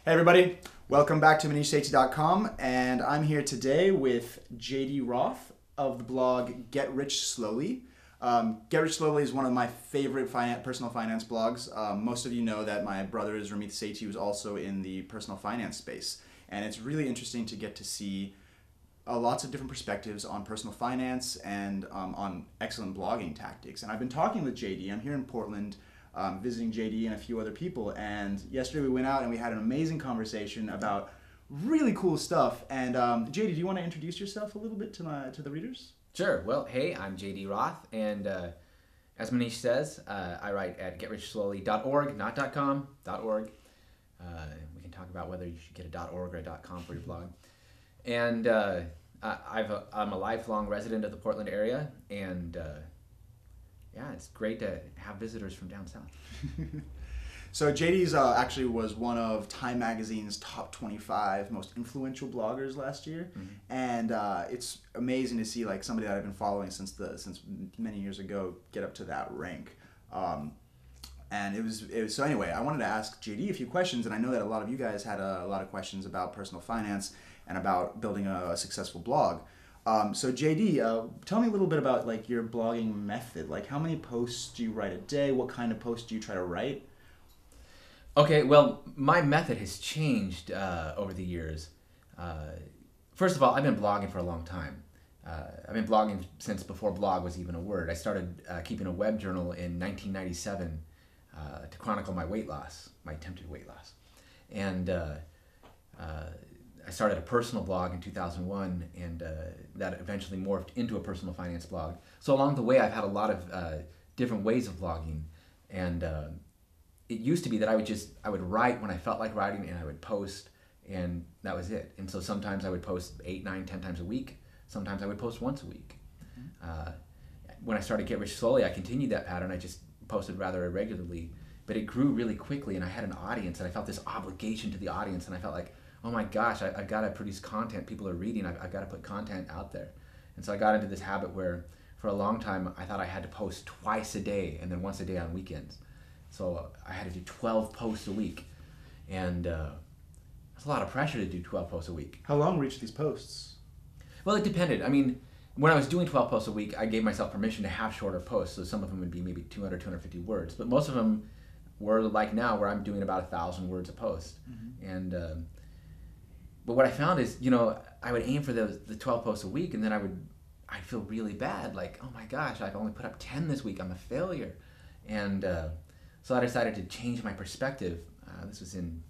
Hey everybody, welcome back to ManeeshSethi.com, and I'm here today with JD Roth of the blog GetRichSlowly. GetRichSlowly is one of my favorite personal finance blogs. Most of you know that my brother is Sethi, who's also in the personal finance space, and it's really interesting to get to see lots of different perspectives on personal finance and on excellent blogging tactics. And I've been talking with JD. I'm here in Portland, visiting JD and a few other people, and yesterday we went out and we had an amazing conversation about really cool stuff. And JD, do you want to introduce yourself a little bit to the readers? Sure. Well, hey, I'm JD Roth, and as Maneesh says, I write at GetRichSlowly.org, not .com, .org. We can talk about whether you should get a .org or a .com for your blog. And I'm a lifelong resident of the Portland area, and yeah, it's great to have visitors from down south. So JD's actually was one of Time Magazine's top 25 most influential bloggers last year, and it's amazing to see like somebody that I've been following since many years ago get up to that rank. And it was so anyway, I wanted to ask JD a few questions, and I know that a lot of you guys had a lot of questions about personal finance and about building a successful blog. So JD, tell me a little bit about like your blogging method. Like, how many posts do you write a day? What kind of posts do you try to write? Okay, well, my method has changed over the years. First of all, I've been blogging for a long time. I've been blogging since before blog was even a word. I started keeping a web journal in 1997 to chronicle my weight loss, my attempted weight loss. And I started a personal blog in 2001, and that eventually morphed into a personal finance blog. So along the way, I've had a lot of different ways of blogging, and it used to be that I would write when I felt like writing, and I would post, and that was it. And so sometimes I would post 8, 9, 10 times a week. Sometimes I would post once a week. When I started Get Rich Slowly, I continued that pattern. I just posted rather irregularly, but it grew really quickly, and I had an audience, and I felt this obligation to the audience, and I felt like, oh my gosh, I've got to produce content people are reading. I've got to put content out there. And so I got into this habit where for a long time I thought I had to post twice a day and then once a day on weekends. So I had to do 12 posts a week. And that's a lot of pressure to do 12 posts a week. How long were each of these posts? Well, it depended. I mean, when I was doing 12 posts a week, I gave myself permission to have shorter posts. So some of them would be maybe 200, 250 words. But most of them were like now, where I'm doing about 1,000 words a post. And but what I found is, I would aim for the 12 posts a week, and then I'd feel really bad, like, oh my gosh, I've only put up 10 this week, I'm a failure. And so I decided to change my perspective. This was in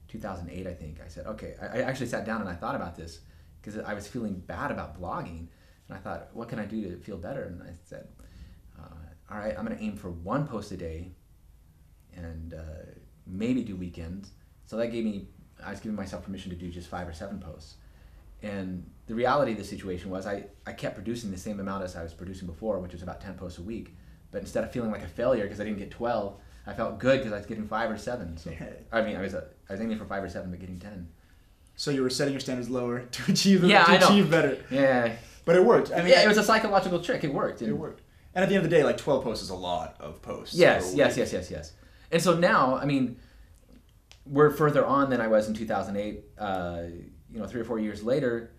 2008, I think. I said, okay, I actually sat down and I thought about this, because I was feeling bad about blogging, and I thought, what can I do to feel better? And I said, all right, I'm going to aim for 1 post a day, and maybe do weekends. So that I was giving myself permission to do just 5 or 7 posts. And the reality of the situation was I kept producing the same amount as I was producing before, which was about 10 posts a week. But instead of feeling like a failure because I didn't get 12, I felt good because I was getting 5 or 7. So I mean, I was aiming for 5 or 7, but getting 10. So you were setting your standards lower to achieve better. Yeah. But it worked. I mean, yeah, it was a psychological trick. It worked. It worked. And at the end of the day, like 12 posts is a lot of posts. Yes. And so now, I mean, we're further on than I was in 2008. 3 or 4 years later,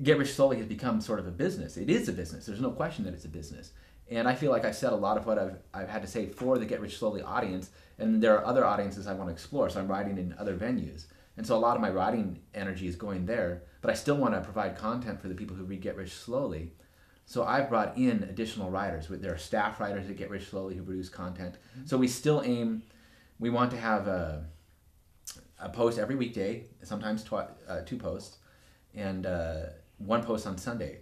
Get Rich Slowly has become sort of a business. It is a business. There's no question that it's a business. And I feel like I've said a lot of what I've had to say for the Get Rich Slowly audience, and there are other audiences I want to explore, so I'm writing in other venues. And so a lot of my writing energy is going there, but I still want to provide content for the people who read Get Rich Slowly. So I've brought in additional writers. There are staff writers at Get Rich Slowly who produce content. So we still we want to have a post every weekday, sometimes 2 posts, and 1 post on Sunday.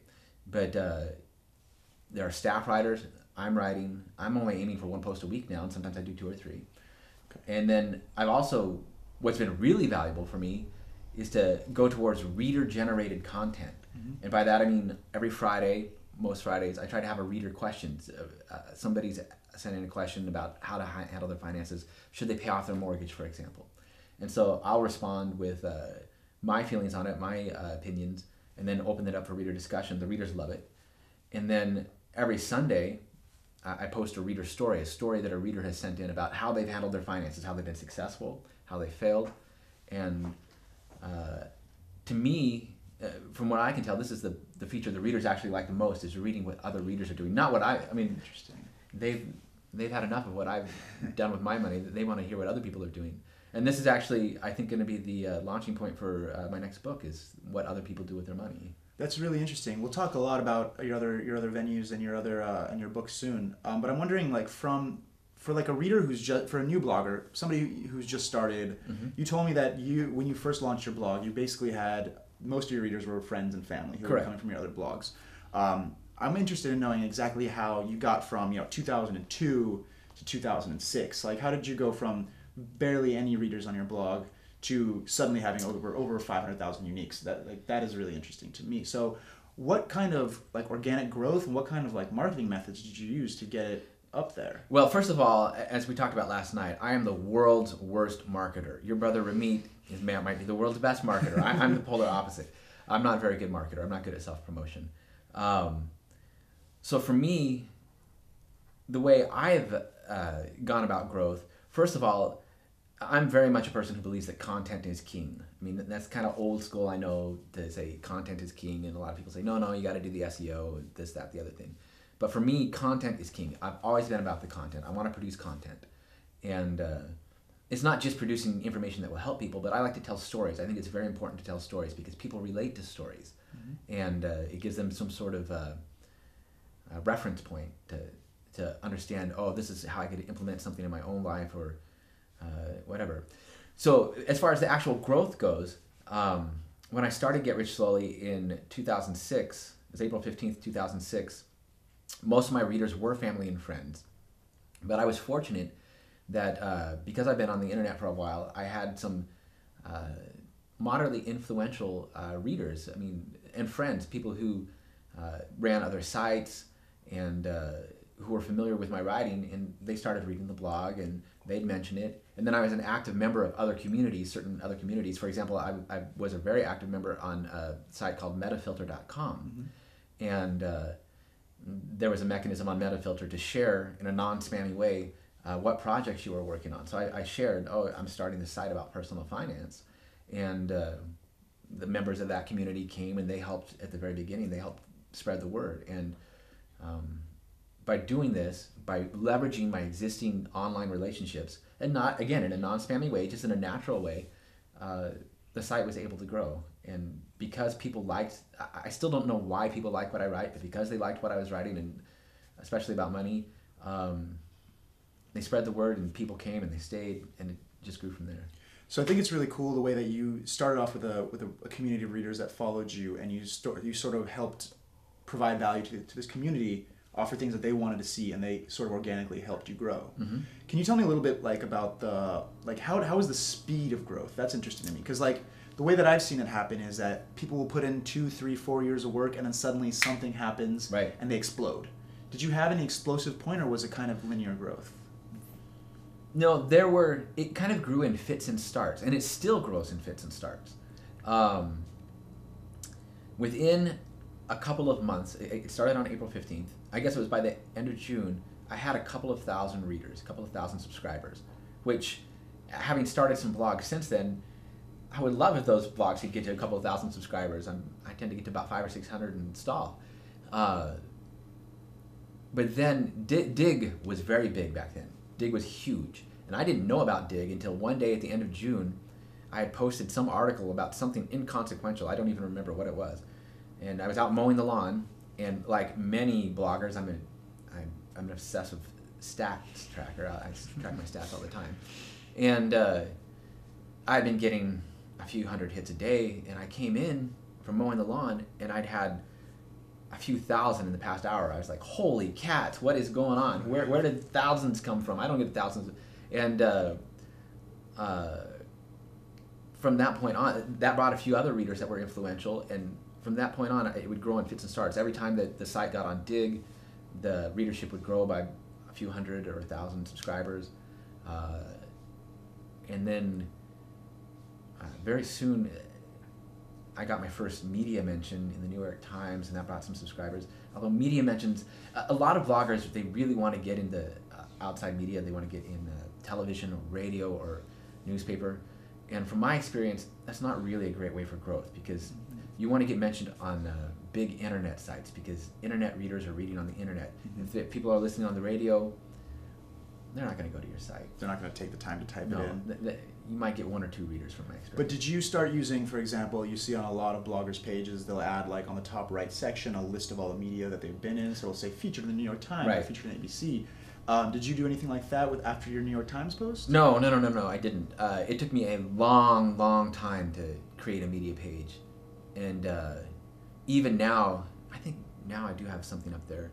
But there are staff writers, I'm writing. I'm only aiming for 1 post a week now, and sometimes I do 2 or 3. Okay. And then what's been really valuable for me is to go towards reader-generated content. And by that I mean every Friday, most Fridays, I try to have a reader questions. Somebody's sending a question about how to handle their finances. Should they pay off their mortgage, for example? And so I'll respond with my feelings on it, my opinions, and then open it up for reader discussion. The readers love it. And then every Sunday, I post a reader story, a story that a reader has sent in about how they've handled their finances, how they've been successful, how they failed. And to me, from what I can tell, this is the feature the readers actually like the most, is reading what other readers are doing. Not what I mean, Interesting. they've had enough of what I've done with my money. They want to hear what other people are doing. And this is actually, I think, going to be the launching point for my next book, is what other people do with their money. That's really interesting. We'll talk a lot about your other venues and your other and your book soon. But I'm wondering, like, for like a reader who's just, for a new blogger, somebody who's just started, you told me that when you first launched your blog, you basically had most of your readers were friends and family who were coming from your other blogs. I'm interested in knowing exactly how you got from 2002 to 2006. Like, how did you go from barely any readers on your blog to suddenly having over 500,000 uniques? That is really interesting to me. So what kind of like organic growth and what kind of like marketing methods did you use to get it up there? Well, first of all, as we talked about last night, I am the world's worst marketer. Your brother Ramit might be the world's best marketer. I'm the polar opposite. I'm not a very good marketer. I'm not good at self-promotion. So for me, the way I've gone about growth, first of all, I'm very much a person who believes that content is king. I mean, that's kind of old school, I know, to say content is king, and a lot of people say, no, you got to do the SEO, this, that, the other thing. But for me, content is king. I've always been about the content. I want to produce content. And it's not just producing information that will help people, but I like to tell stories. I think it's very important to tell stories because people relate to stories. And it gives them some sort of a reference point to understand, oh, this is how I could implement something in my own life or whatever. So as far as the actual growth goes, when I started Get Rich Slowly in 2006, it was April 15th, 2006, most of my readers were family and friends. But I was fortunate that because I've been on the internet for a while, I had some moderately influential readers, and friends, people who ran other sites and who were familiar with my writing, and they started reading the blog and they'd mention it. And then I was an active member of other communities, certain other communities. For example, I was a very active member on a site called metafilter.com. And there was a mechanism on Metafilter to share in a non-spammy way what projects you were working on. So I shared, I'm starting this site about personal finance. And the members of that community came and they helped at the very beginning. They helped spread the word. And by doing this, by leveraging my existing online relationships, and not, again, in a non-spammy way, just in a natural way, the site was able to grow. And because people liked, I still don't know why people like what I write, but because they liked what I was writing, and especially about money, they spread the word and people came and they stayed, and it just grew from there. So I think it's really cool the way that you started off with a community of readers that followed you, and you sort of helped provide value to this community, offer things that they wanted to see, and they sort of organically helped you grow. Can you tell me a little bit about how is the speed of growth? That's interesting to me, because the way that I've seen it happen is that people will put in 2, 3, 4 years of work, and then suddenly something happens, right, and they explode. Did you have any explosive point, or was it kind of linear growth? No, it kind of grew in fits and starts, and it still grows in fits and starts. Within a couple of months, it started on April 15th. I guess it was by the end of June, I had a couple of thousand readers, a couple of thousand subscribers, which, having started some blogs since then, I would love if those blogs could get to a couple of thousand subscribers. I tend to get to about 500 or 600 and stall. But then Digg was very big back then. Digg was huge. And I didn't know about Digg until one day at the end of June, I had posted some article about something inconsequential. I don't even remember what it was. And I was out mowing the lawn, and like many bloggers, I'm an obsessive stats tracker. I track my stats all the time. And I'd been getting a few hundred hits a day, and I came in from mowing the lawn, and I'd had a few thousand in the past hour. I was like, holy cats, what is going on? Where did thousands come from? I don't get thousands. And from that point on, that brought a few other readers that were influential, and from that point on, it would grow in fits and starts. Every time that the site got on Digg, the readership would grow by a few hundred or 1,000 subscribers. And then very soon, I got my first media mention in the New York Times, and that brought some subscribers. Although media mentions, a lot of bloggers, they really want to get into outside media. They want to get in television or radio or newspaper. And from my experience, that's not really a great way for growth, because you want to get mentioned on big internet sites, because internet readers are reading on the internet. If people are listening on the radio, they're not going to go to your site. They're not going to take the time to type it in. You might get 1 or 2 readers from my experience. But did you start using, for example, you see on a lot of bloggers' pages, they'll add like on the top right section a list of all the media that they've been in. So it'll say featured in the New York Times, or featured in ABC. Did you do anything like that after your New York Times post? No, I didn't. It took me a long time to create a media page. And even now, I think now I do have something up there.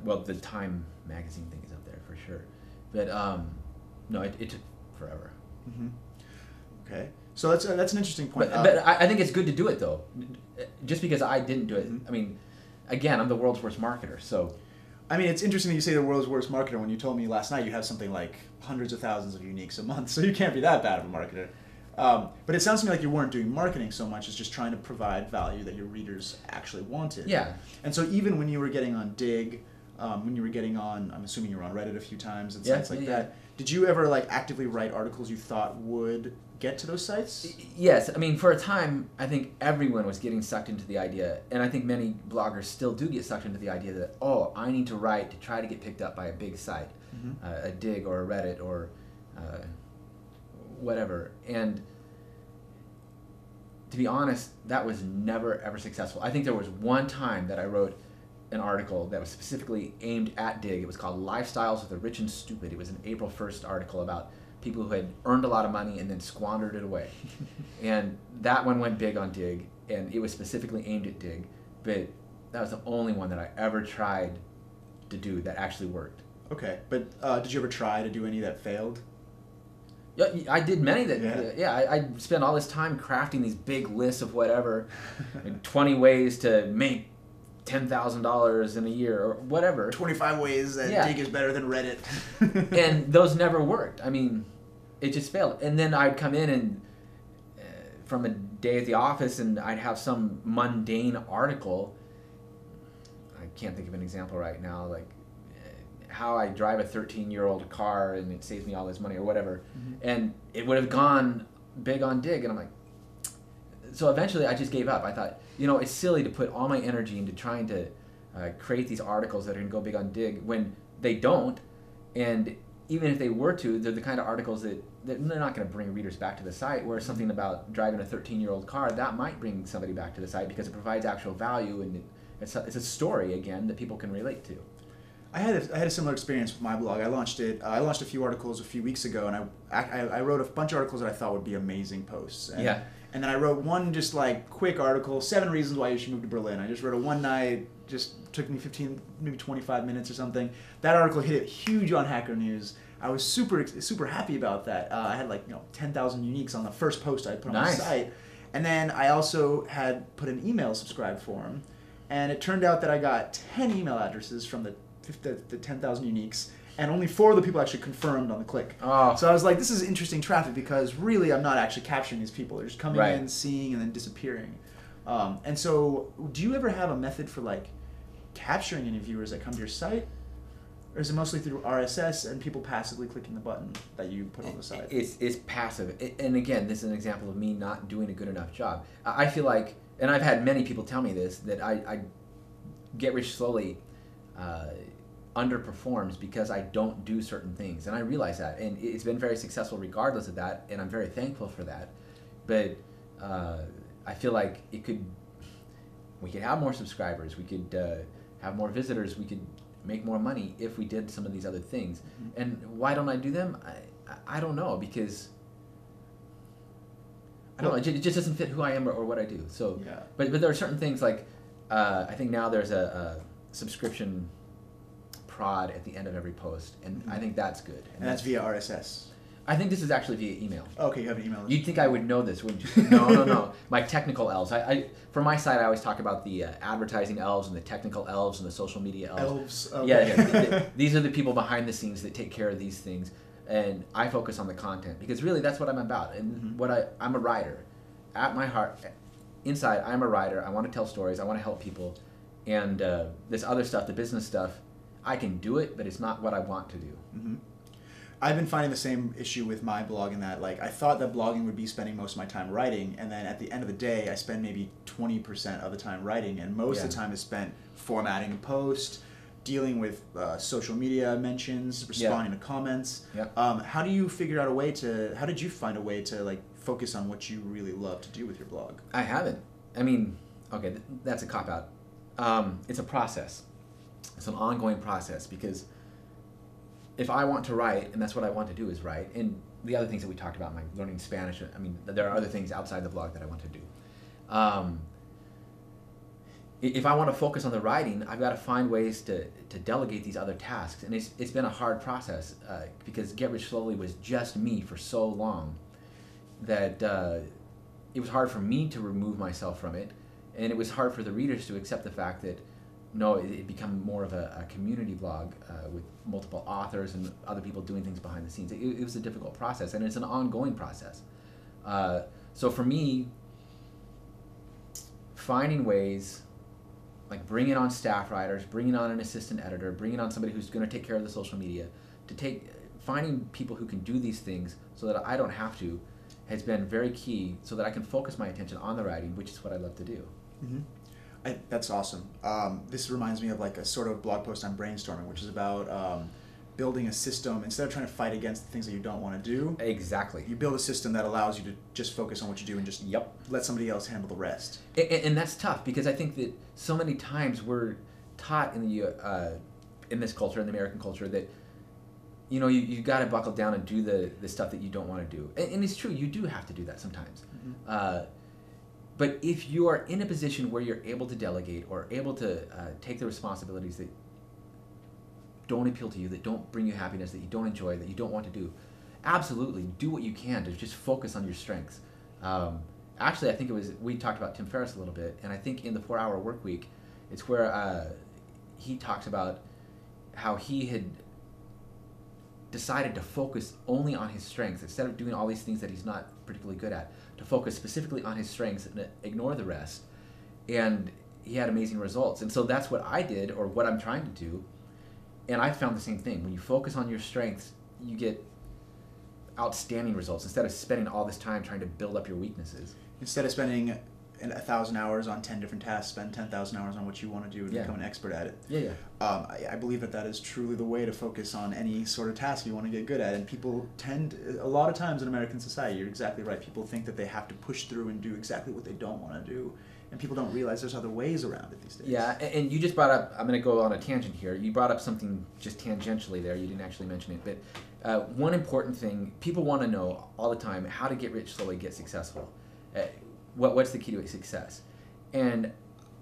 Well, the Time magazine thing is up there for sure. But no, it took forever. Okay, so that's an interesting point. But I think it's good to do it though. Just because I didn't do it, I mean, again, I'm the world's worst marketer, so. I mean, it's interesting that you say the world's worst marketer when you told me last night you have something like hundreds of thousands of uniques a month, so you can't be that bad of a marketer. But it sounds to me like you weren't doing marketing so much as just trying to provide value that your readers actually wanted. Yeah. And so even when you were getting on Digg, when you were getting on, I'm assuming you were on Reddit a few times and sites like that, did you ever like actively write articles you thought would get to those sites? Yes. I mean, for a time, I think everyone was getting sucked into the idea, and I think many bloggers still do get sucked into the idea that, oh, I need to write to try to get picked up by a big site, a Digg or a Reddit or whatever. And to be honest, that was never ever successful. I think there was one time that I wrote an article that was specifically aimed at Digg. It was called Lifestyles of the Rich and Stupid. It was an April 1st article about people who had earned a lot of money and then squandered it away. And that one went big on Digg, and it was specifically aimed at Digg, but that was the only one that I ever tried to do that actually worked. Okay, but did you ever try to do any that failed? Yeah, I did many that, I spent all this time crafting these big lists of whatever, 20 ways to make $10,000 in a year or whatever. 25 ways that Digg is better than Reddit. And those never worked. I mean, it just failed. And then I'd come in and from a day at the office and I'd have some mundane article. I can't think of an example right now, like how I drive a 13-year-old car and it saves me all this money or whatever. And it would have gone big on Digg, and I'm like, so eventually I just gave up. I thought, it's silly to put all my energy into trying to create these articles that are going to go big on Digg when they don't. And even if they were to, they're the kind of articles that they're not going to bring readers back to the site, whereas something about driving a 13-year-old car, that might bring somebody back to the site because it provides actual value, and it's a story, again, that people can relate to. I had a similar experience with my blog. I launched a few articles a few weeks ago, and I wrote a bunch of articles that I thought would be amazing posts. And then I wrote one just like quick article, 7 reasons why you should move to Berlin. I just wrote it one night, just took me 15, maybe 25 minutes or something. That article hit it huge on Hacker News. I was super happy about that. I had 10,000 uniques on the first post I put on the site. And then I also had put an email subscribe form, and it turned out that I got 10 email addresses from the 10,000 uniques, and only 4 of the people actually confirmed on the click. Oh. So I was like, this is interesting traffic, because really I'm not actually capturing these people. They're just coming in, seeing, and then disappearing. And so do you ever have a method for capturing any viewers that come to your site? Or is it mostly through RSS and people passively clicking the button that you put on the site? It's passive. And again, this is an example of me not doing a good enough job. I feel like, and I've had many people tell me this, that I Get Rich Slowly underperforms because I don't do certain things, and I realize that, and it's been very successful regardless of that, and I'm very thankful for that. But I feel like we could have more subscribers, we could have more visitors, we could make more money if we did some of these other things. And why don't I do them? I don't know, because I don't know, it just doesn't fit who I am or what I do. So but there are certain things like I think now there's a subscription prod at the end of every post, and I think that's good. And that's via RSS? I think this is actually via email. Okay, you have an email. You'd think I would know this, wouldn't you? No. My technical elves. For my site, I always talk about the advertising elves and the technical elves and the social media elves. Okay. Yeah. These are the people behind the scenes that take care of these things, and I focus on the content, because really that's what I'm about. And I'm a writer. At my heart, inside, I'm a writer. I want to tell stories. I want to help people. And this other stuff, the business stuff, I can do it, but it's not what I want to do. Mm-hmm. I've been finding the same issue with my blog in that, like, I thought that blogging would be spending most of my time writing, and then at the end of the day, I spend maybe 20% of the time writing, and most of the time is spent formatting a post, dealing with social media mentions, responding to comments. How do you figure out a way to, how did you find a way to, like, focus on what you really love to do with your blog? I haven't. I mean, okay, that's a cop-out. It's a process. It's an ongoing process, because if I want to write, and that's what I want to do is write, and the other things that we talked about, like learning Spanish, I mean, there are other things outside the blog that I want to do. If I want to focus on the writing, I've got to find ways to delegate these other tasks, and it's been a hard process because Get Rich Slowly was just me for so long that it was hard for me to remove myself from it, and it was hard for the readers to accept the fact that no, it became more of a community blog with multiple authors and other people doing things behind the scenes. It was a difficult process, and it's an ongoing process. So for me, finding ways, like bringing on staff writers, bringing on an assistant editor, bringing on somebody who's going to take care of the social media, finding people who can do these things so that I don't have to, has been very key so that I can focus my attention on the writing, which is what I love to do. Mm-hmm. That's awesome. This reminds me of like a sort of blog post on brainstorming, which is about building a system. Instead of trying to fight against the things that you don't want to do, exactly, you build a system that allows you to just focus on what you do and just let somebody else handle the rest. And that's tough, because I think that so many times we're taught in this culture, in the American culture, that you got to buckle down and do the stuff that you don't want to do. And it's true, you do have to do that sometimes. Mm-hmm. But if you are in a position where you're able to delegate or able to take the responsibilities that don't appeal to you, that don't bring you happiness, that you don't enjoy, that you don't want to do, absolutely do what you can to just focus on your strengths. Actually, I think we talked about Tim Ferriss a little bit, and I think in the 4-Hour Work Week, it's where he talks about how he had decided to focus only on his strengths instead of doing all these things that he's not particularly good at, to focus specifically on his strengths and ignore the rest. And he had amazing results. And so that's what I did, or what I'm trying to do. And I found the same thing. When you focus on your strengths, you get outstanding results instead of spending all this time trying to build up your weaknesses. Instead of spending 1,000 hours on 10 different tasks, spend 10,000 hours on what you want to do and become an expert at it. I believe that is truly the way to focus on any sort of task you want to get good at. And people tend, a lot of times in American society, you're exactly right, people think that they have to push through and do exactly what they don't want to do. And people don't realize there's other ways around it these days. Yeah, and you just brought up, I'm going to go on a tangent here, you brought up something just tangentially there, you didn't actually mention it, but one important thing, people want to know all the time, how to get rich slowly, get successful. What's the key to success? And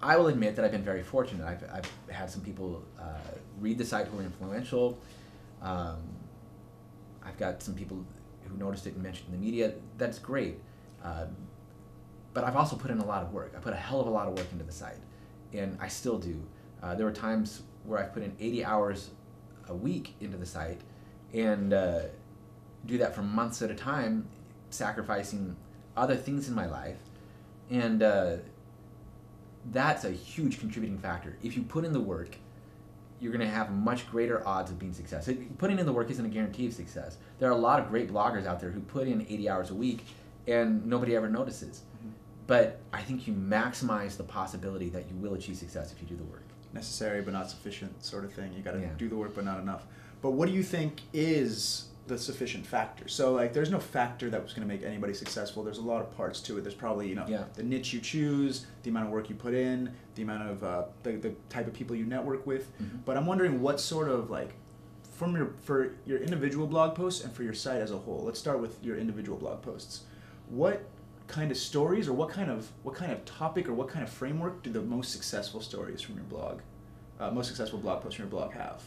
I will admit that I've been very fortunate. I've had some people read the site who are influential. I've got some people who noticed it and mentioned it in the media. That's great. But I've also put in a lot of work. I put a hell of a lot of work into the site, and I still do. There were times where I've put in 80 hours a week into the site, and do that for months at a time, sacrificing other things in my life. And that's a huge contributing factor. If you put in the work, you're going to have much greater odds of being successful. Putting in the work isn't a guarantee of success. There are a lot of great bloggers out there who put in 80 hours a week and nobody ever notices. Mm-hmm. But I think you maximize the possibility that you will achieve success if you do the work. Necessary but not sufficient sort of thing. You got to do the work but not enough. But what do you think is the sufficient factor? So like there's no factor that was going to make anybody successful. There's a lot of parts to it. There's probably the niche you choose, the amount of work you put in, the amount of the type of people you network with. Mm-hmm. But I'm wondering what sort of like for your individual blog posts and for your site as a whole. Let's start with your individual blog posts. What kind of stories or what kind of topic or what kind of framework do the most successful stories from your blog, most successful blog posts from your blog have?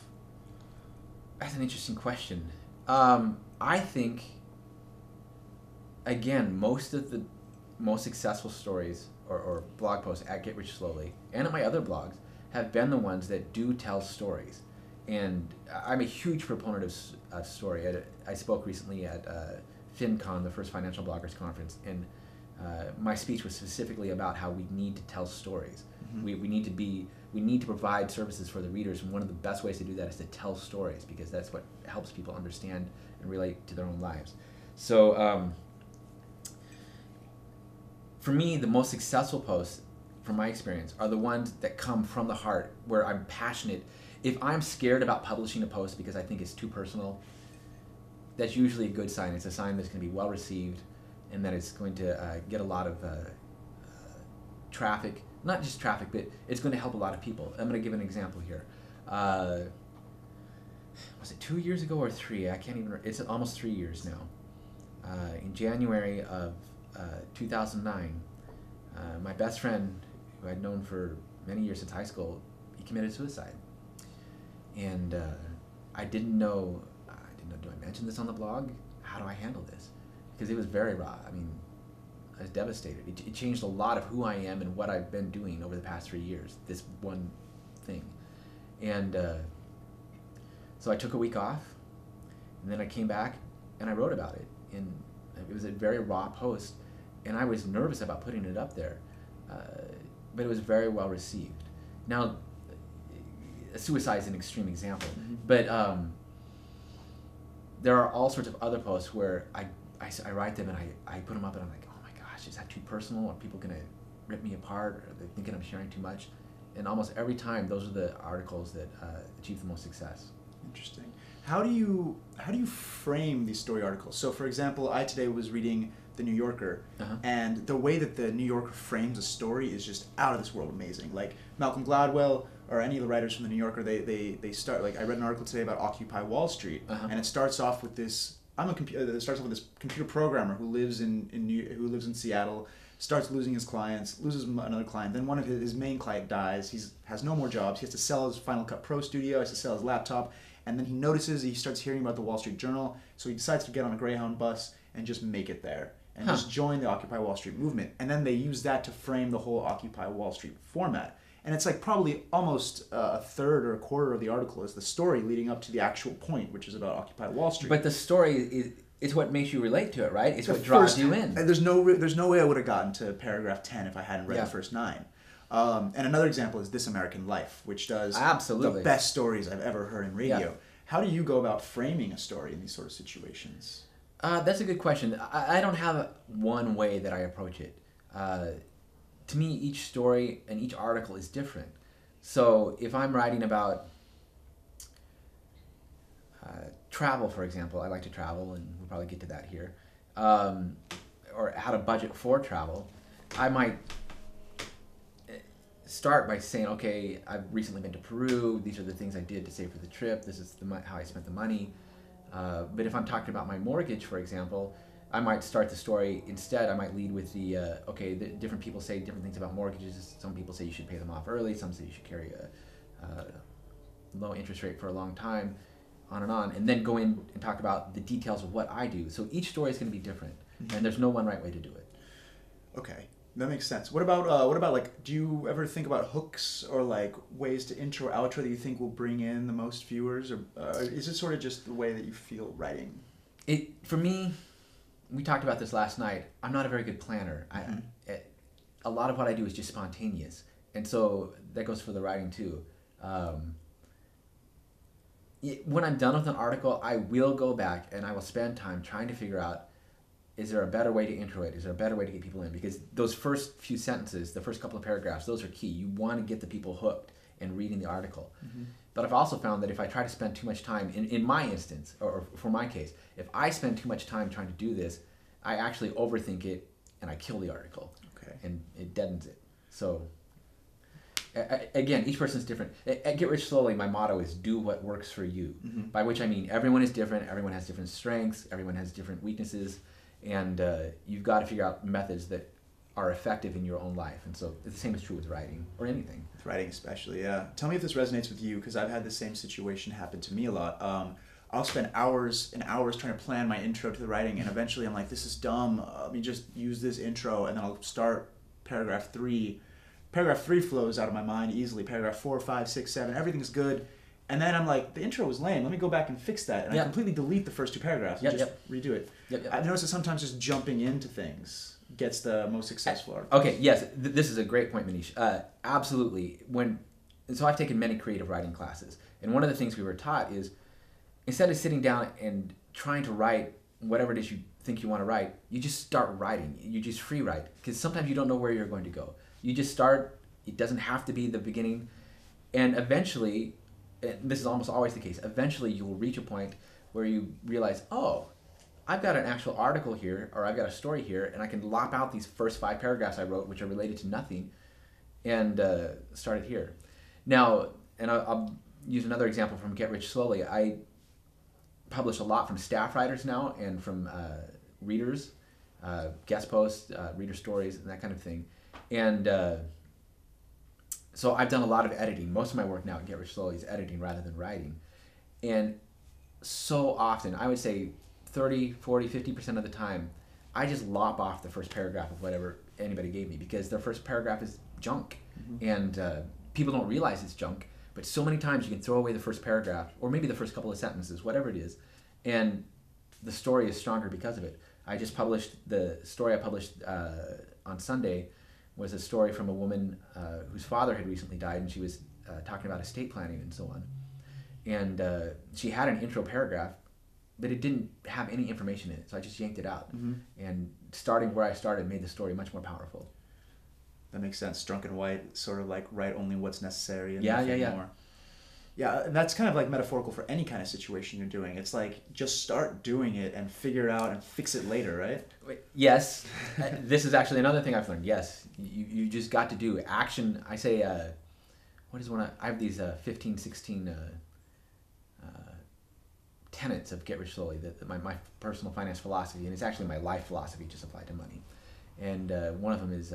That's an interesting question. I think, again, most of the most successful stories or blog posts at Get Rich Slowly and at my other blogs have been the ones that do tell stories. And I'm a huge proponent of story. I spoke recently at FinCon, the first financial bloggers conference, and my speech was specifically about how we need to tell stories. We need to provide services for the readers, and one of the best ways to do that is to tell stories, because that's what helps people understand and relate to their own lives. So for me, the most successful posts, from my experience, are the ones that come from the heart, where I'm passionate. If I'm scared about publishing a post because I think it's too personal, that's usually a good sign. It's a sign that it's going to be well received and that it's going to get a lot of traffic. Not just traffic, but it's going to help a lot of people. I'm going to give an example here. Was it 2 years ago or 3? I can't even. It's almost 3 years now. In January of 2009, my best friend, who I'd known for many years since high school, he committed suicide. And I didn't know, do I mention this on the blog? How do I handle this? Because it was very raw. I mean, I was devastated. It changed a lot of who I am and what I've been doing over the past 3 years, this one thing. And so I took a week off, and then I came back and I wrote about it. And it was a very raw post, and I was nervous about putting it up there, but it was very well received. Now, suicide is an extreme example, but there are all sorts of other posts where I write them and I put them up and I'm like, oh my gosh, is that too personal? Are people going to rip me apart? Are they thinking I'm sharing too much? And almost every time, those are the articles that achieve the most success. Interesting. How do you frame these story articles? So, for example, I today was reading The New Yorker, and the way that The New Yorker frames a story is just out of this world amazing. Like Malcolm Gladwell or any of the writers from The New Yorker, they start, like I read an article today about Occupy Wall Street, and it starts off with this. It starts off with this computer programmer who lives in Seattle. Starts losing his clients, loses another client. Then one of his main client dies. He has no more jobs. He has to sell his Final Cut Pro studio. He has to sell his laptop. And then he starts hearing about the Wall Street Journal. So he decides to get on a Greyhound bus and just make it there. And just join the Occupy Wall Street movement. And then they use that to frame the whole Occupy Wall Street format. And it's like probably almost a third or a quarter of the article is the story leading up to the actual point, which is about Occupy Wall Street. But the story is what makes you relate to it, right? It's what draws you in. And there's no way I would have gotten to paragraph 10 if I hadn't read the first 9. And another example is This American Life, which does the best stories I've ever heard in radio. Yeah. How do you go about framing a story in these sort of situations? That's a good question. I don't have one way that I approach it. To me, each story and each article is different. So if I'm writing about travel, for example, I like to travel, and we'll probably get to that here, or how to budget for travel, I might start by saying, okay, I've recently been to Peru, these are the things I did to save for the trip, this is how I spent the money. But if I'm talking about my mortgage, for example, I might start the story instead. I might lead with the different people say different things about mortgages. Some people say you should pay them off early, some say you should carry a low interest rate for a long time, on, and then go in and talk about the details of what I do. So each story is going to be different, and there's no one right way to do it. Okay, that makes sense. What about like, do you ever think about hooks or like ways to intro, outro that you think will bring in the most viewers, or is it sort of just the way that you feel writing? For me, we talked about this last night. I'm not a very good planner. A lot of what I do is just spontaneous, and so that goes for the writing too. When I'm done with an article, I will go back and I will spend time trying to figure out, is there a better way to intro it? Is there a better way to get people in? Because those first few sentences, the first couple of paragraphs, those are key. You want to get the people hooked in reading the article. But I've also found that if I try to spend too much time, in my instance, or for my case, if I spend too much time trying to do this, I actually overthink it and I kill the article. Okay. And it deadens it. So again, each person's different. At Get Rich Slowly, my motto is do what works for you. By which I mean everyone is different, everyone has different strengths, everyone has different weaknesses, and you've got to figure out methods that are effective in your own life. And so the same is true with writing or anything. With writing especially, yeah. Tell me if this resonates with you, because I've had the same situation happen to me a lot. I'll spend hours and hours trying to plan my intro to the writing, and eventually I'm like, this is dumb. Let me just use this intro, and then I'll start paragraph 3. Paragraph 3 flows out of my mind easily. Paragraph 4, 5, 6, 7, everything's good. And then I'm like, the intro was lame. Let me go back and fix that. And I completely delete the first 2 paragraphs and just redo it. I've noticed that sometimes just jumping into things gets the most successful articles? Okay, yes, this is a great point, Maneesh. Absolutely. So I've taken many creative writing classes, and one of the things we were taught is instead of sitting down and trying to write whatever it is you think you want to write, you just start writing. You just free write, because sometimes you don't know where you're going to go. You just start. It doesn't have to be the beginning, and eventually, and this is almost always the case, eventually you will reach a point where you realize, oh, I've got an actual article here, or I've got a story here, and I can lop out these first 5 paragraphs I wrote, which are related to nothing, and start it here. Now, and I'll use another example from Get Rich Slowly. I publish a lot from staff writers now, and from readers, guest posts, reader stories, and that kind of thing. And so I've done a lot of editing. Most of my work now at Get Rich Slowly is editing rather than writing. And so often, I would say 30, 40, 50% of the time, I just lop off the first paragraph of whatever anybody gave me, because their first paragraph is junk. Mm-hmm. And people don't realize it's junk, but so many times you can throw away the first paragraph, or maybe the first couple of sentences, whatever it is, and the story is stronger because of it. I just published, the story I published on Sunday was a story from a woman whose father had recently died, and she was talking about estate planning and so on. And she had an intro paragraph, but it didn't have any information in it, so I just yanked it out. Mm-hmm. And starting where I started made the story much more powerful. That makes sense. Drunk and white, sort of like write only what's necessary and yeah. more. Yeah, and that's kind of like metaphorical for any kind of situation you're doing. It's like, just start doing it and figure it out and fix it later, right? Yes. This is actually another thing I've learned. Yes, you just got to do action. I say, what is one? I have these 15, 16 tenets of Get Rich Slowly, my personal finance philosophy, and it's actually my life philosophy just applied to money. And one of them is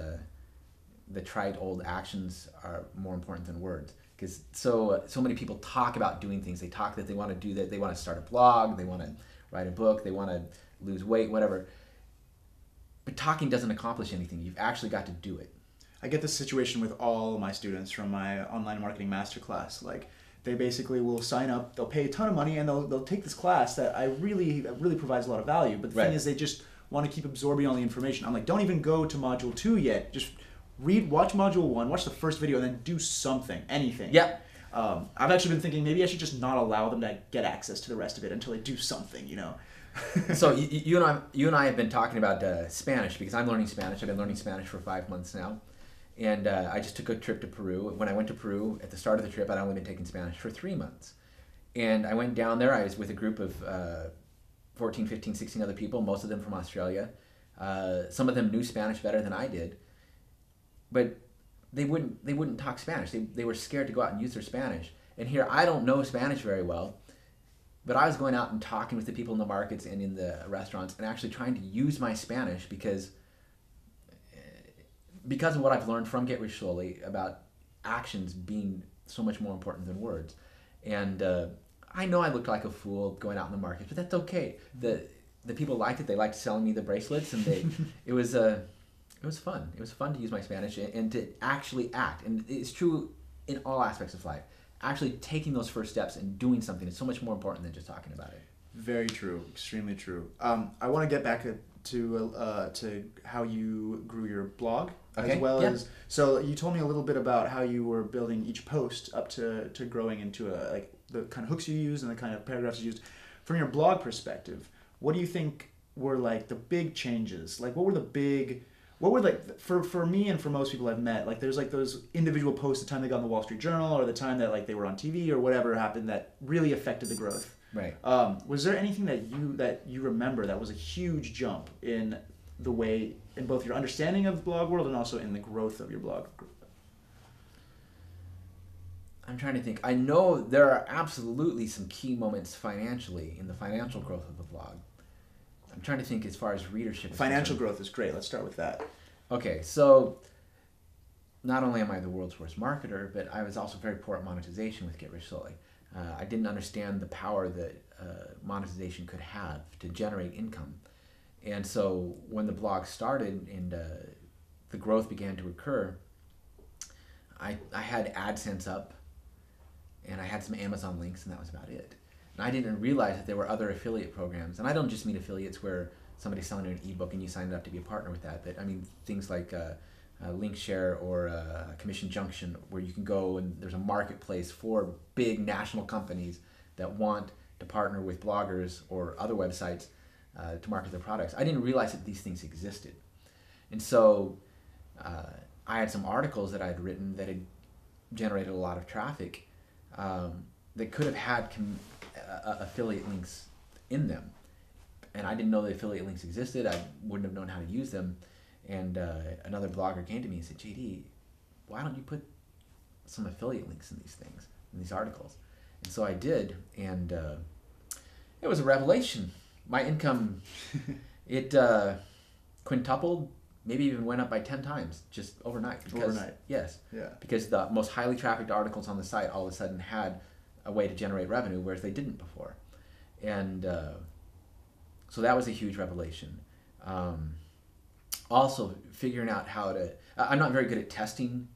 the trite old actions are more important than words. Because so many people talk about doing things. They talk that they want to do that. They want to start a blog. They want to write a book. They want to lose weight, whatever. But talking doesn't accomplish anything. You've actually got to do it. I get this situation with all my students from my online marketing masterclass. Like, they basically will sign up, they'll pay a ton of money, and they'll take this class that really provides a lot of value. But the thing is, they just want to keep absorbing all the information. I'm like, don't even go to module 2 yet. Just watch module 1, watch the first video, and then do something, anything. Yeah. I've actually been thinking maybe I should just not allow them to get access to the rest of it until they do something, you know. So you and I have been talking about Spanish, because I'm learning Spanish. I've been learning Spanish for 5 months now. And I just took a trip to Peru. When I went to Peru, at the start of the trip, I'd only been taking Spanish for 3 months. And I went down there. I was with a group of 14, 15, 16 other people, most of them from Australia. Some of them knew Spanish better than I did. But they wouldn't talk Spanish. They were scared to go out and use their Spanish. And here, I don't know Spanish very well, but I was going out and talking with the people in the markets and in the restaurants and actually trying to use my Spanish because of what I've learned from Get Rich Slowly about actions being so much more important than words. And I know I looked like a fool going out in the market, but that's okay. The people liked it. They liked selling me the bracelets, and it was fun. It was fun to use my Spanish and to actually act. And it's true in all aspects of life. Actually taking those first steps and doing something is so much more important than just talking about it. Very true. Extremely true. I want to get back to how you grew your blog. Okay. As well as, so you told me a little bit about how you were building each post up to growing into like the kind of hooks you use and the kind of paragraphs you used. From your blog perspective, what do you think were like the big changes? Like, what were like for me and for most people I've met, like there's like those individual posts, the time they got in the Wall Street Journal or the time that like they were on TV or whatever happened that really affected the growth. Right. Was there anything that you remember that was a huge jump in the way, in both your understanding of the blog world and also in the growth of your blog? I'm trying to think. I know there are absolutely some key moments financially in the financial growth of the blog. I'm trying to think as far as readership is Financial concerned. growth is great. Let's start with that. Okay, so not only am I the world's worst marketer, but I was also very poor at monetization with Get Rich Slowly. I didn't understand the power that monetization could have to generate income. And so when the blog started and the growth began to occur, I had AdSense up and I had some Amazon links, and that was about it. And I didn't realize that there were other affiliate programs. And I don't just mean affiliates where somebody's selling you an ebook and you signed up to be a partner with that. I mean, things like link share or commission junction, where you can go and there's a marketplace for big national companies that want to partner with bloggers or other websites to market their products. I didn't realize that these things existed. And so I had some articles that I had written that had generated a lot of traffic that could have had affiliate links in them. And I didn't know that affiliate links existed. I wouldn't have known how to use them. And another blogger came to me and said, JD, why don't you put some affiliate links in these things, in these articles? And so I did, and it was a revelation. My income, it quintupled, maybe even went up by 10 times just overnight. Overnight? Yes. Yeah. Because the most highly trafficked articles on the site all of a sudden had a way to generate revenue, whereas they didn't before. And so that was a huge revelation. Also, figuring out how to... I'm not very good at testing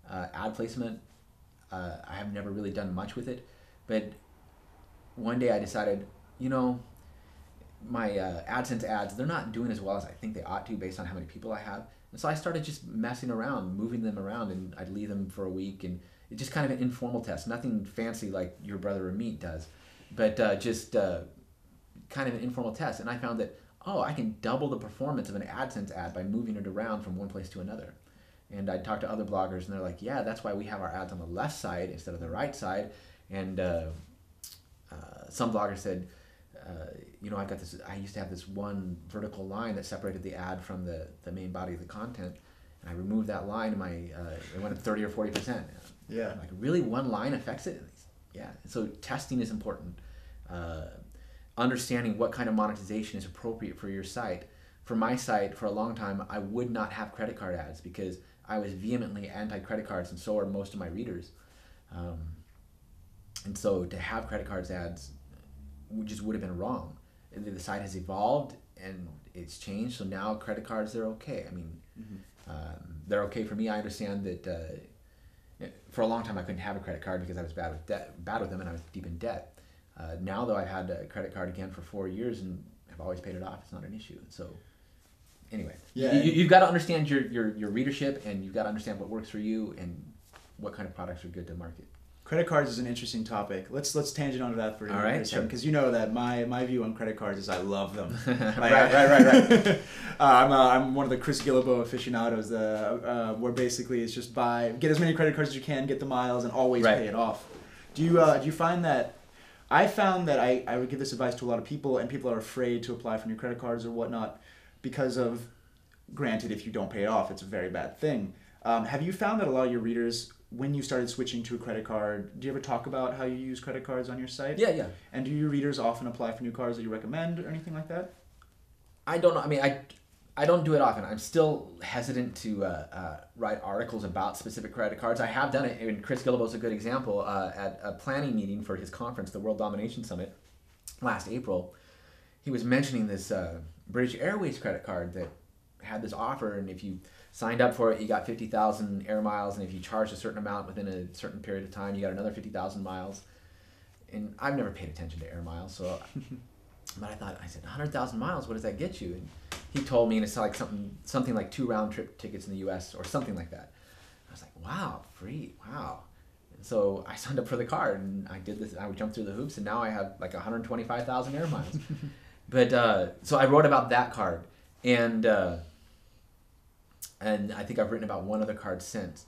ad placement. I have never really done much with it. But one day I decided, you know, my AdSense ads, they're not doing as well as I think they ought to based on how many people I have. And so I started just messing around, moving them around, and I'd leave them for a week. And it's just kind of an informal test, nothing fancy like your brother Amit does, but just kind of an informal test. And I found that, oh, I can double the performance of an AdSense ad by moving it around from one place to another. And I talked to other bloggers, and they're like, yeah, that's why we have our ads on the left side instead of the right side. And some bloggers said, you know, I used to have this one vertical line that separated the ad from the main body of the content. And I removed that line, and it went up 30 or 40%. Yeah. Like, really, one line affects it? Yeah. So testing is important. Understanding what kind of monetization is appropriate for your site. For my site, for a long time, I would not have credit card ads because I was vehemently anti-credit cards, and so are most of my readers. And so to have credit cards ads just would have been wrong. The site has evolved and it's changed, so now credit cards, they're okay. I mean, they're okay for me. I understand that for a long time I couldn't have a credit card because I was bad with them, and I was deep in debt. Now, though, I've had a credit card again for 4 years and have always paid it off. It's not an issue. So anyway, yeah, you've got to understand your readership, and you've got to understand what works for you and what kind of products are good to market. Credit cards is an interesting topic. Let's tangent onto that for all right, sure. Because you know that my view on credit cards is I love them. right. I'm one of the Chris Guillebeau aficionados. Where basically it's just get as many credit cards as you can, get the miles, and always pay it off. Do you find that? I found that I would give this advice to a lot of people, and people are afraid to apply for new credit cards or whatnot because of, granted, if you don't pay it off, it's a very bad thing. Have you found that a lot of your readers, when you started switching to a credit card, do you ever talk about how you use credit cards on your site? Yeah. And do your readers often apply for new cards that you recommend or anything like that? I don't know. I mean, I don't do it often. I'm still hesitant to write articles about specific credit cards. I have done it, and Chris Guillebeau is a good example. At a planning meeting for his conference, the World Domination Summit, last April, he was mentioning this British Airways credit card that had this offer, and if you signed up for it, you got 50,000 air miles, and if you charged a certain amount within a certain period of time, you got another 50,000 miles. And I've never paid attention to air miles, so... But I said, 100,000 miles, what does that get you? And he told me, and it's like something like 2 round-trip tickets in the U.S. or something like that. I was like, wow, free, wow. And so I signed up for the card, and I did this. I would jump through the hoops, and now I have like 125,000 air miles. But so I wrote about that card, and I think I've written about one other card since.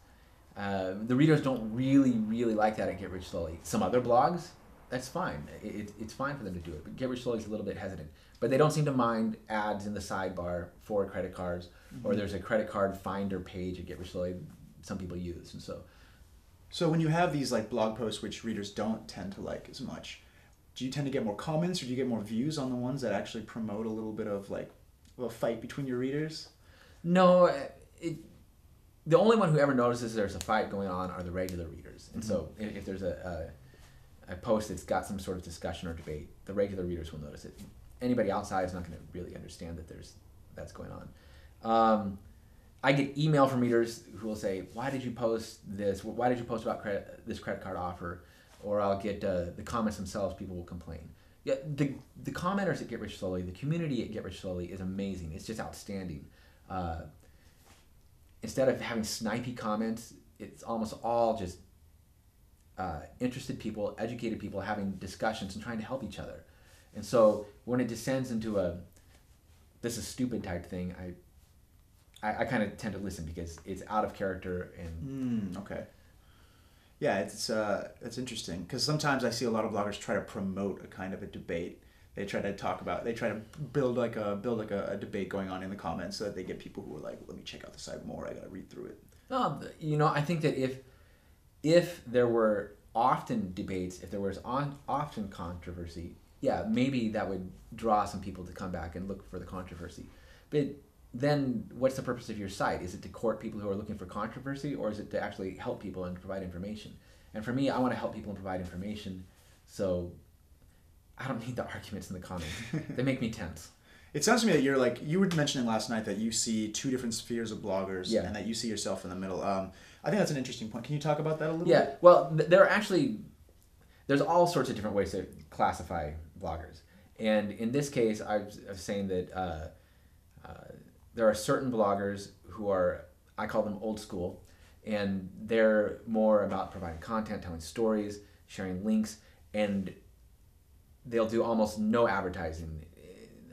The readers don't really like that at Get Rich Slowly. Some other blogs, that's fine. It's fine for them to do it. But Get Rich Slowly is a little bit hesitant. But they don't seem to mind ads in the sidebar for credit cards, or there's a credit card finder page at Get Rich Slowly some people use. And so when you have these like blog posts which readers don't tend to like as much, do you tend to get more comments, or do you get more views on the ones that actually promote a little bit of like a fight between your readers? No, the only one who ever notices there's a fight going on are the regular readers. And so if there's a post that's got some sort of discussion or debate, the regular readers will notice it. Anybody outside is not going to really understand that that's going on. I get email from readers who will say, why did you post this? Why did you post about this credit card offer? Or I'll get the comments themselves, people will complain. Yeah, the commenters at Get Rich Slowly, the community at Get Rich Slowly is amazing. It's just outstanding. Instead of having snipey comments, it's almost all just interested people, educated people having discussions and trying to help each other. And so when it descends into a this is stupid type thing, I kind of tend to listen because it's out of character and okay. Yeah, it's interesting because sometimes I see a lot of bloggers try to promote a kind of a debate. They try to build like a debate going on in the comments so that they get people who are like, let me check out the site more. I gotta read through it. I think that if there were often debates, if there was often controversy, yeah, maybe that would draw some people to come back and look for the controversy. But then what's the purpose of your site? Is it to court people who are looking for controversy, or is it to actually help people and provide information? And for me, I want to help people and provide information, so I don't need the arguments in the comments. They make me tense. It sounds to me that you were mentioning last night that you see two different spheres of bloggers, and that you see yourself in the middle. I think that's an interesting point. Can you talk about that a little bit? Yeah, well, there's all sorts of different ways to classify bloggers. And in this case, I was saying that there are certain bloggers who are, I call them old school, and they're more about providing content, telling stories, sharing links, and they'll do almost no advertising.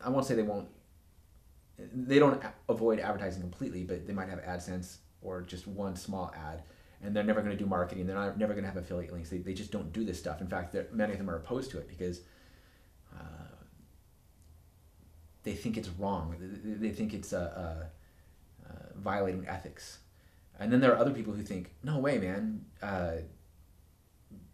I won't say they don't avoid advertising completely, but they might have AdSense or just one small ad, and they're never going to do marketing. They're never going to have affiliate links. They just don't do this stuff. In fact, many of them are opposed to it because they think it's wrong. They think it's violating ethics. And then there are other people who think, no way, man.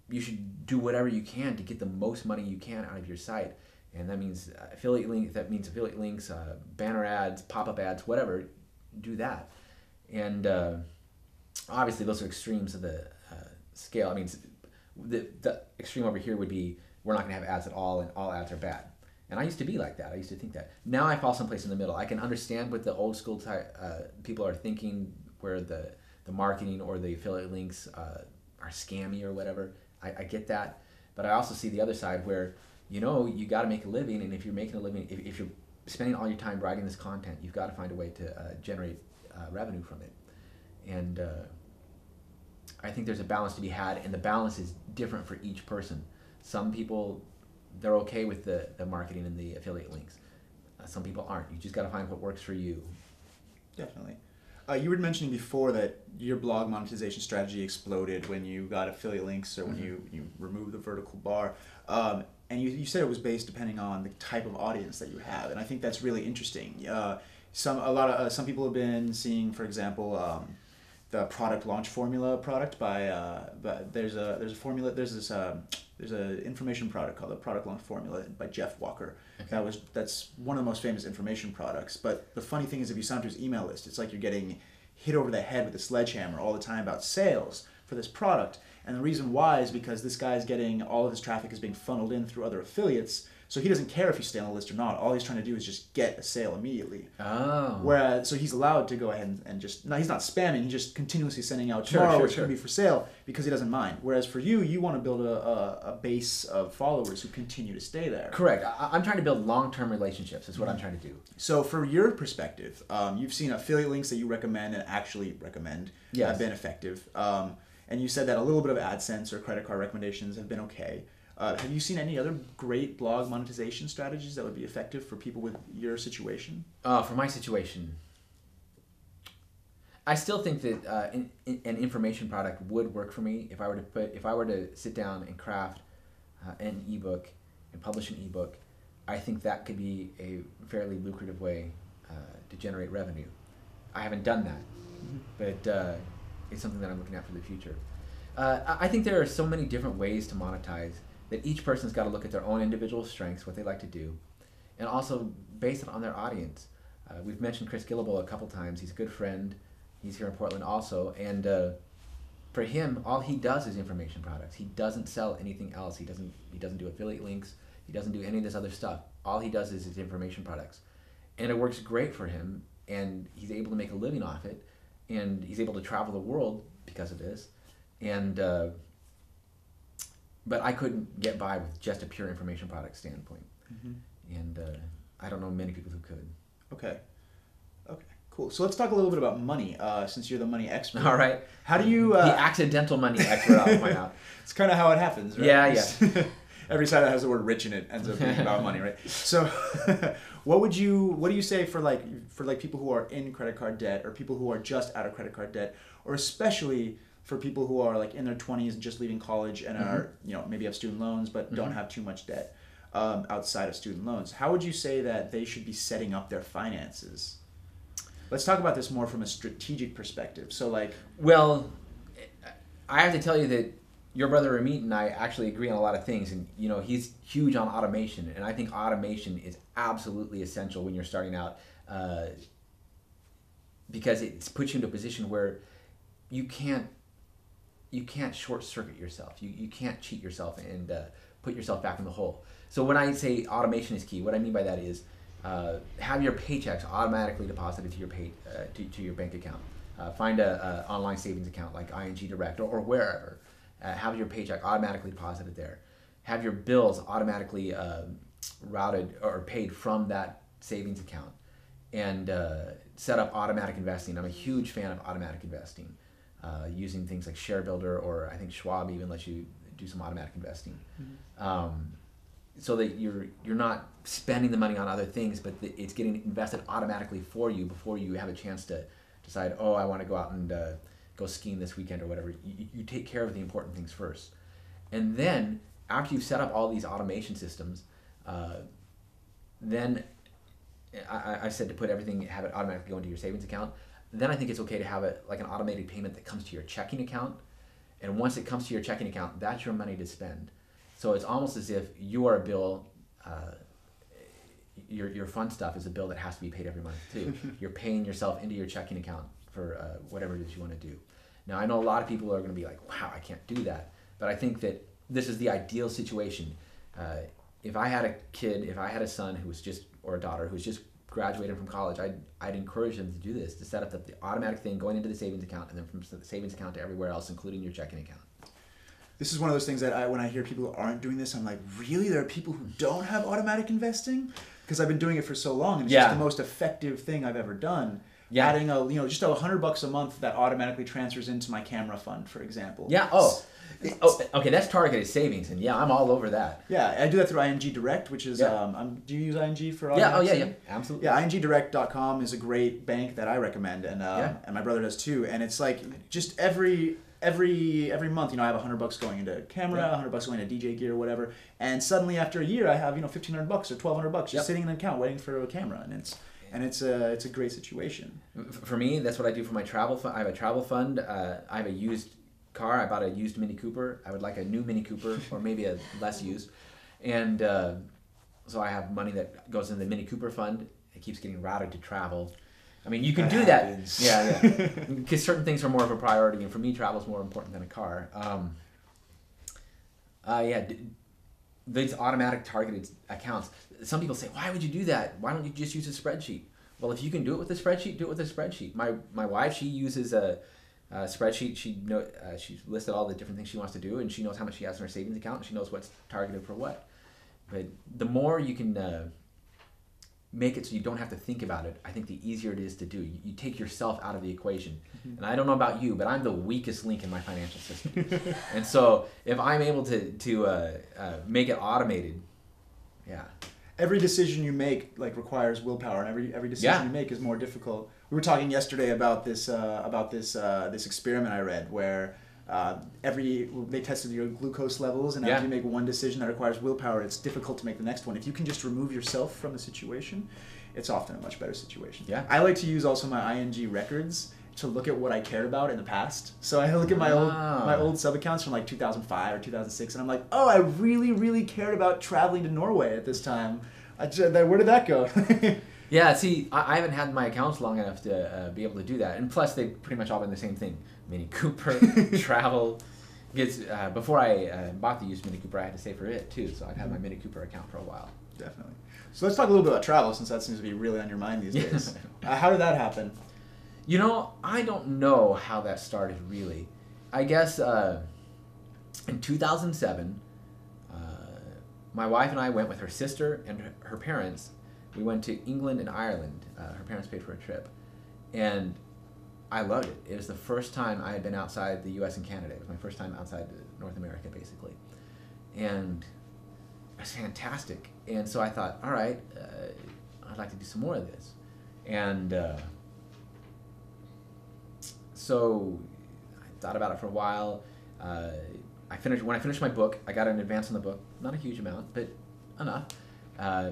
You should do whatever you can to get the most money you can out of your site. And that means affiliate links, banner ads, pop-up ads, whatever. Do that. And obviously those are extremes of the scale. I mean, the extreme over here would be we're not going to have ads at all and all ads are bad. And I used to be like that. I used to think that. Now I fall someplace in the middle. I can understand what the old school people are thinking, where the marketing or the affiliate links are scammy or whatever. I get that. But I also see the other side where, you got to make a living. And if you're making a living, if you're spending all your time writing this content, you've got to find a way to generate revenue from it. And I think there's a balance to be had, and the balance is different for each person. Some people, they're okay with the marketing and the affiliate links. Some people aren't. You just got to find what works for you. Definitely. You were mentioning before that your blog monetization strategy exploded when you got affiliate links or when you removed the vertical bar. And you said it was based depending on the type of audience that you have. And I think that's really interesting. Some people have been seeing, for example, the product launch formula product but there's an information product called the product launch formula by Jeff Walker. Okay. That's one of the most famous information products. But the funny thing is, if you sign up to his email list, it's like you're getting hit over the head with a sledgehammer all the time about sales for this product. And the reason why is because this guy's getting all of his traffic is being funneled in through other affiliates. So he doesn't care if you stay on the list or not. All he's trying to do is just get a sale immediately. Oh. Whereas, so he's allowed to go ahead and just, no, he's not spamming. He's just continuously sending out tomorrow, which is going to be for sale because he doesn't mind. Whereas for you, you want to build a base of followers who continue to stay there. Correct. I'm trying to build long-term relationships is what I'm trying to do. So for your perspective, you've seen affiliate links that you recommend and actually recommend have been effective. And you said that a little bit of AdSense or credit card recommendations have been okay. Have you seen any other great blog monetization strategies that would be effective for people with your situation? For my situation, I still think that an information product would work for me if I were to sit down and craft an ebook and publish an ebook. I think that could be a fairly lucrative way to generate revenue. I haven't done that, but it's something that I'm looking at for the future. I think there are so many different ways to monetize that each person's got to look at their own individual strengths, what they like to do, and also base it on their audience. We've mentioned Chris Gillable a couple times. He's a good friend. He's here in Portland also, and for him, all he does is information products. He doesn't sell anything else. He doesn't do affiliate links. He doesn't do any of this other stuff. All he does is his information products, and it works great for him. And he's able to make a living off it, and he's able to travel the world because of this, and but I couldn't get by with just a pure information product standpoint. And I don't know many people who could. Okay. Okay. Cool. So let's talk a little bit about money, since you're the money expert. All right. How do you... the accidental money expert, I'll point out. It's kind of how it happens, right? Yeah, yeah. Every side that has the word rich in it ends up being about money, right? So what do you say for people who are in credit card debt, or people who are just out of credit card debt, or especially for people who are like in their 20s and just leaving college and are, maybe have student loans but don't have too much debt outside of student loans? How would you say that they should be setting up their finances? Let's talk about this more from a strategic perspective. So well, I have to tell you that your brother Ramit and I actually agree on a lot of things, and he's huge on automation, and I think automation is absolutely essential when you're starting out, because it puts you into a position where you can't short circuit yourself. You can't cheat yourself and put yourself back in the hole. So when I say automation is key, what I mean by that is have your paychecks automatically deposited to your to your bank account. Find a online savings account like ING Direct or wherever. Have your paycheck automatically deposited there. Have your bills automatically routed or paid from that savings account. And set up automatic investing. I'm a huge fan of automatic investing, using things like ShareBuilder, or I think Schwab even lets you do some automatic investing. So that you're not spending the money on other things, but it's getting invested automatically for you before you have a chance to decide, oh, I want to go out and go skiing this weekend or whatever. You take care of the important things first. And then after you've set up all these automation systems, then I said to put everything, have it automatically go into your savings account. Then I think it's okay to have it like an automated payment that comes to your checking account. And once it comes to your checking account, that's your money to spend. So it's almost as if you are a bill, your fun stuff is a bill that has to be paid every month too. You're paying yourself into your checking account for whatever it is you want to do. Now, I know a lot of people are going to be like, wow, I can't do that. But I think that this is the ideal situation. If I had a kid, if I had a son who was or a daughter who was just graduated from college, I'd encourage them to do this, to set up the automatic thing going into the savings account, and then from the savings account to everywhere else, including your checking account. This is one of those things that when I hear people who aren't doing this, I'm like, really? There are people who don't have automatic investing? Because I've been doing it for so long, and it's just the most effective thing I've ever done. Yeah. Adding just $100 a month that automatically transfers into my camera fund, for example. Yeah. Okay. That's targeted savings, and I'm all over that. Yeah, I do that through ING Direct, which is do you use ING for all? Yeah, absolutely. Yeah, INGDirect.com is a great bank that I recommend, and my brother does too. And it's like just every month, I have $100 going into camera, $100 going into DJ gear, or whatever. And suddenly after a year, I have $1,500 or $1,200 just sitting in an account waiting for a camera, and it's a great situation. For me, that's what I do for my travel fund. I have a travel fund. I have a used car. I bought a used Mini Cooper. I would like a new Mini Cooper, or maybe a less used. And so I have money that goes in the Mini Cooper fund. It keeps getting routed to travel. I mean, you can do that. Yeah. Because certain things are more of a priority, and for me, travel is more important than a car. These automatic targeted accounts. Some people say, why would you do that? Why don't you just use a spreadsheet? Well, if you can do it with a spreadsheet, do it with a spreadsheet. My wife, she uses a spreadsheet. She's listed all the different things she wants to do, and she knows how much she has in her savings account, and she knows what's targeted for what. But the more you can make it so you don't have to think about it, I think the easier it is to do. You take yourself out of the equation. And I don't know about you, but I'm the weakest link in my financial system. And so if I'm able to make it automated, every decision you make requires willpower, and every decision you make is more difficult. We were talking yesterday about this experiment I read where they tested your glucose levels, and after you make one decision that requires willpower, it's difficult to make the next one. If you can just remove yourself from the situation, it's often a much better situation. Yeah. I like to use also my ING records to look at what I cared about in the past. So I look at my old sub accounts from 2005 or 2006, and I'm like, oh, I really, really cared about traveling to Norway at this time. Where did that go? Yeah, see, I haven't had my accounts long enough to be able to do that. And plus, they've pretty much all been the same thing. Mini Cooper, travel. Before I bought the used Mini Cooper, I had to save for it, too. So I've had my Mini Cooper account for a while. Definitely. So let's talk a little bit about travel, since that seems to be really on your mind these days. How did that happen? I don't know how that started, really. I guess in 2007, my wife and I went with her sister and her parents. We went to England and Ireland. Her parents paid for a trip. And I loved it. It was the first time I had been outside the U.S. and Canada. It was my first time outside North America, basically. And it was fantastic. And so I thought, all right, I'd like to do some more of this. And so I thought about it for a while. When I finished my book, I got an advance on the book. Not a huge amount, but enough.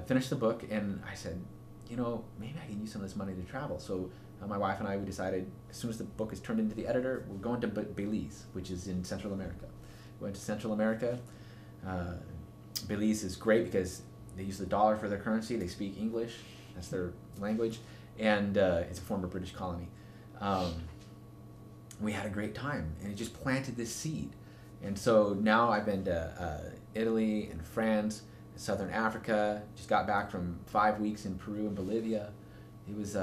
Finished the book, and I said, maybe I can use some of this money to travel. So my wife and I, we decided as soon as the book is turned into the editor, we're going to Belize, which is in Central America. We went to Central America. Belize is great because they use the dollar for their currency. They speak English. That's their language. And it's a former British colony. We had a great time, and it just planted this seed. And so now I've been to Italy and France, Southern Africa. Just got back from 5 weeks in Peru and Bolivia. It was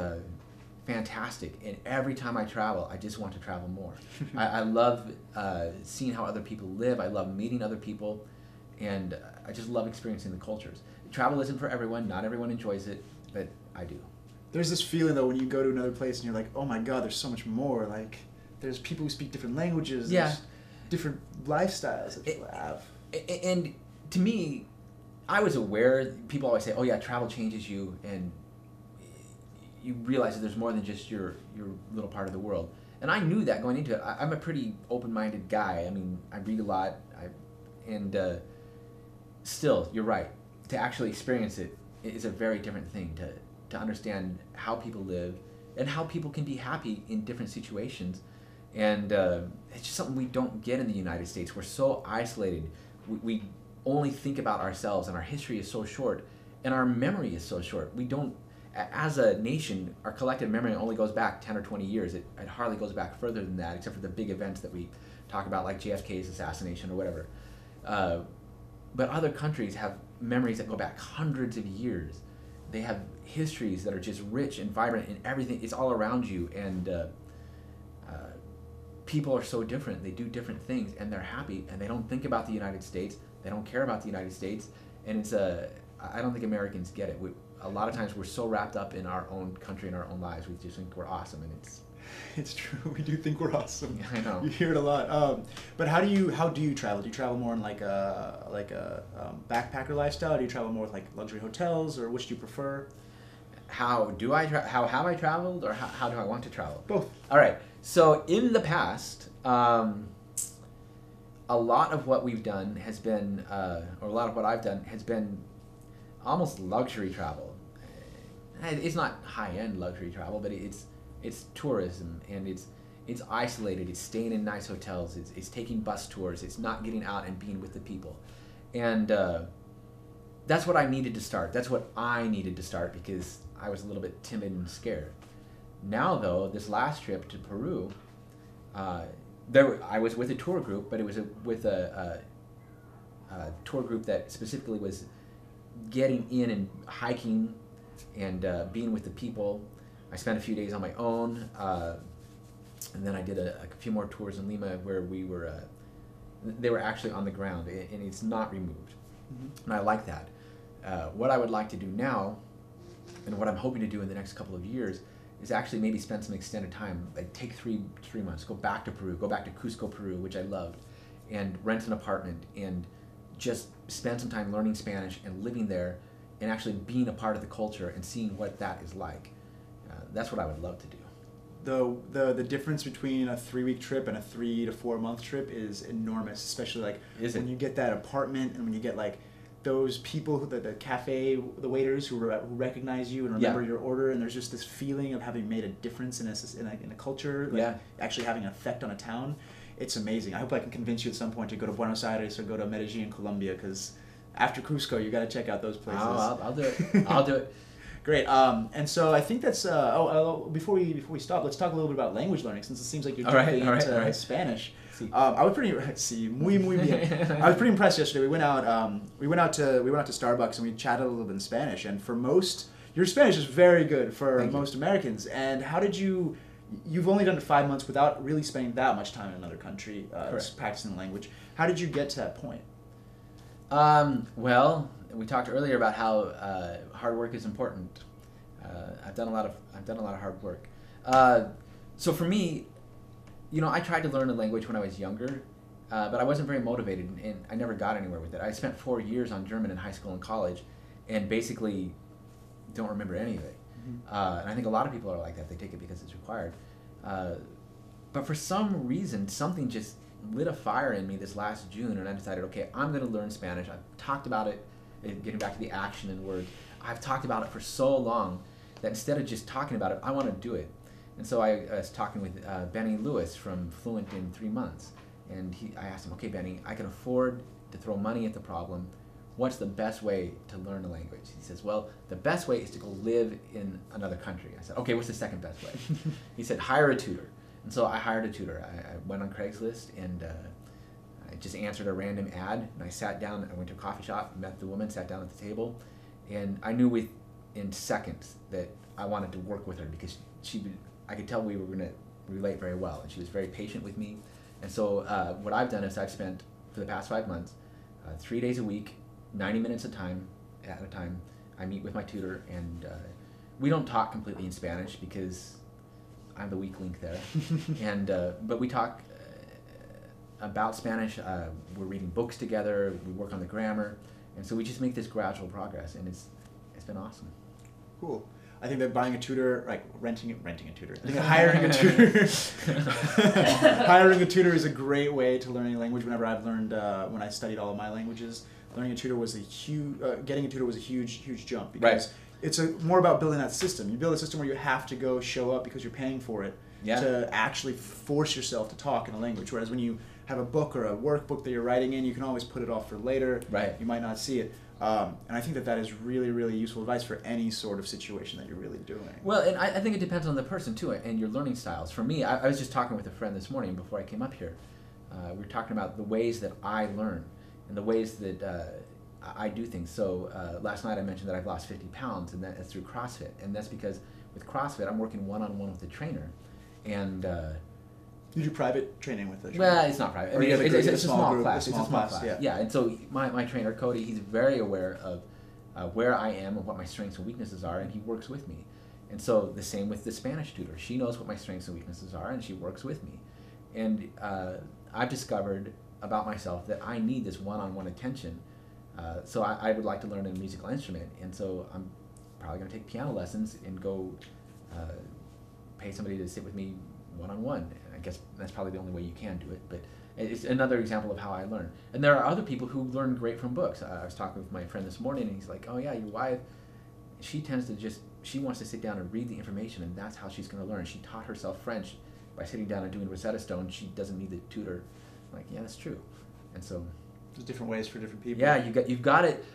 fantastic. And every time I travel, I just want to travel more. I love seeing how other people live. I love meeting other people. And I just love experiencing the cultures. Travel isn't for everyone. Not everyone enjoys it, but I do. There's this feeling, though, when you go to another place and you're like, oh my God, there's so much more. Like, there's people who speak different languages. Yeah. There's different lifestyles that people have. And to me, I was aware, people always say, oh yeah, travel changes you, and you realize that there's more than just your little part of the world. And I knew that going into it. I'm a pretty open-minded guy. I mean, I read a lot, and still, you're right. To actually experience it is a very different thing, to understand how people live and how people can be happy in different situations. And it's just something we don't get in the United States. We're so isolated. We only think about ourselves, and our history is so short, and our memory is so short. We don't, as a nation, our collective memory only goes back 10 or 20 years. It hardly goes back further than that, except for the big events that we talk about, like JFK's assassination or whatever. But other countries have memories that go back hundreds of years. They have histories that are just rich and vibrant, and everything is all around you. And people are so different. They do different things, and they're happy, and they don't think about the United States. They don't care about the United States. And I don't think Americans get it. A lot of times we're so wrapped up in our own country and our own lives, we just think we're awesome, and it's true. We do think we're awesome. Yeah, I know. You hear it a lot. But how do you travel? Do you travel more in like a backpacker lifestyle? Do you travel more with like luxury hotels, or which do you prefer? How have I traveled, or how do I want to travel? Both. All right. So in the past, a lot of what we've done has been, or a lot of what I've done has been almost luxury travel. It's not high-end luxury travel, but it's tourism, and it's isolated. It's staying in nice hotels. It's taking bus tours. It's not getting out and being with the people, and that's what I needed to start. That's what I needed to start because I was a little bit timid and scared. Now, though, this last trip to Peru, I was with a tour group, but it was with a tour group that specifically was getting in and hiking and being with the people. I spent a few days on my own, and then I did a few more tours in Lima where they were actually on the ground, and it's not removed. Mm-hmm. And I like that. What I would like to do now, and what I'm hoping to do in the next couple of years, is actually maybe spend some extended time, like take three months, go back to Peru, go back to Cusco, Peru, which I loved, and rent an apartment and just spend some time learning Spanish and living there and actually being a part of the culture and seeing what that is like. That's what I would love to do. The difference between a 3-week trip and a 3 to 4 month trip is enormous, especially like when you get that apartment and when you get like those people, the cafe, the waiters who recognize you and remember your order, and there's just this feeling of having made a difference in a culture, like actually having an effect on a town. It's amazing. I hope I can convince you at some point to go to Buenos Aires or go to Medellin, Colombia, because after Cusco, you got to check out those places. I'll do it. I'll do it. Great. And so I think that's. Before we stop, let's talk a little bit about language learning, since it seems like you're deeply into Spanish. I was pretty. Muy bien. I was pretty impressed yesterday. We went out to Starbucks and we chatted a little bit in Spanish. And for most, your Spanish is very good for most Americans. And how did you? You've only done it 5 months without really spending that much time in another country practicing the language. How did you get to that point? Well, we talked earlier about how hard work is important. I've done a lot of hard work. So for me, I tried to learn a language when I was younger, but I wasn't very motivated, and I never got anywhere with it. I spent 4 years on German in high school and college, and basically don't remember any of it. And I think a lot of people are like that. They take it because it's required. But for some reason, something just lit a fire in me this last June, and I decided, okay, I'm going to learn Spanish. I've talked about it, getting back to the action and words. I've talked about it for so long that instead of just talking about it, I want to do it. And so I was talking with Benny Lewis from Fluent in 3 months, and I asked him, okay, Benny, I can afford to throw money at the problem. What's the best way to learn a language? He says, well, the best way is to go live in another country. I said, okay, what's the second best way? He said, hire a tutor. And so I hired a tutor. I went on Craigslist, and I just answered a random ad, and I sat down. I went to a coffee shop, met the woman, sat down at the table, and I knew in seconds that I wanted to work with her because I could tell we were going to relate very well, and she was very patient with me. And so what I've done is I've spent, for the past 5 months, 3 days a week, 90 minutes at a time, I meet with my tutor, and we don't talk completely in Spanish because I'm the weak link there. But we talk about Spanish. We're reading books together. We work on the grammar, and so we just make this gradual progress, and it's been awesome. Cool. I think that buying a tutor, like renting a tutor. I think that hiring a tutor, hiring a tutor is a great way to learn a language. Whenever I've learned, when I studied all of my languages, learning a tutor was getting a tutor was a huge jump because it's more about building that system. You build a system where you have to go show up because you're paying for it to actually force yourself to talk in a language. Whereas when you have a book or a workbook that you're writing in, you can always put it off for later. Right. You might not see it. And I think that is really useful advice for any sort of situation that you're really doing. Well, and I think it depends on the person too, and your learning styles. For me, I was just talking with a friend this morning before I came up here. We were talking about the ways that I learn and the ways that I do things. So last night I mentioned that I've lost 50 pounds, and that's through CrossFit. And that's because with CrossFit, I'm working one-on-one with the trainer. And you do private training with the trainer? Well, it's not private. I mean, it's a small class. It's a small class. Yeah. Yeah, and so my trainer, Cody, he's very aware of where I am and what my strengths and weaknesses are, and he works with me. And so the same with the Spanish tutor. She knows what my strengths and weaknesses are, and she works with me. And I've discovered about myself that I need this one-on-one attention. So I would like to learn a musical instrument, and so I'm probably going to take piano lessons and go pay somebody to sit with me one-on-one. I guess that's probably the only way you can do it, but it's another example of how I learn. And there are other people who learn great from books. I was talking with my friend this morning, and he's like, oh yeah, your wife, she wants to sit down and read the information, and that's how she's going to learn. She taught herself French by sitting down and doing Rosetta Stone. She doesn't need the tutor. I'm like, yeah, that's true. And so there's different ways for different people. Yeah, you've got it.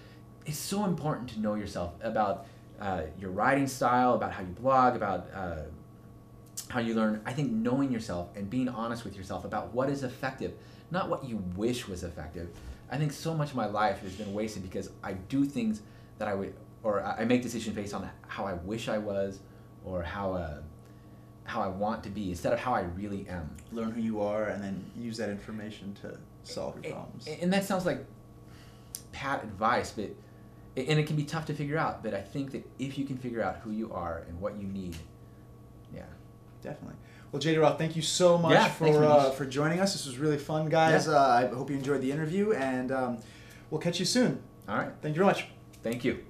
It's so important to know yourself about your writing style, about how you blog, about how you learn. I think knowing yourself and being honest with yourself about what is effective, not what you wish was effective. I think so much of my life has been wasted because I do things that I make decisions based on how I wish I was, or how I want to be, instead of how I really am. Learn who you are and then use that information to solve your problems. And that sounds like pat advice, and it can be tough to figure out, but I think that if you can figure out who you are and what you need, yeah. Definitely. Well, JD Roth, thank you so much for joining us. This was really fun, guys. Yeah. I hope you enjoyed the interview, and we'll catch you soon. All right. Thank you very much. Thank you.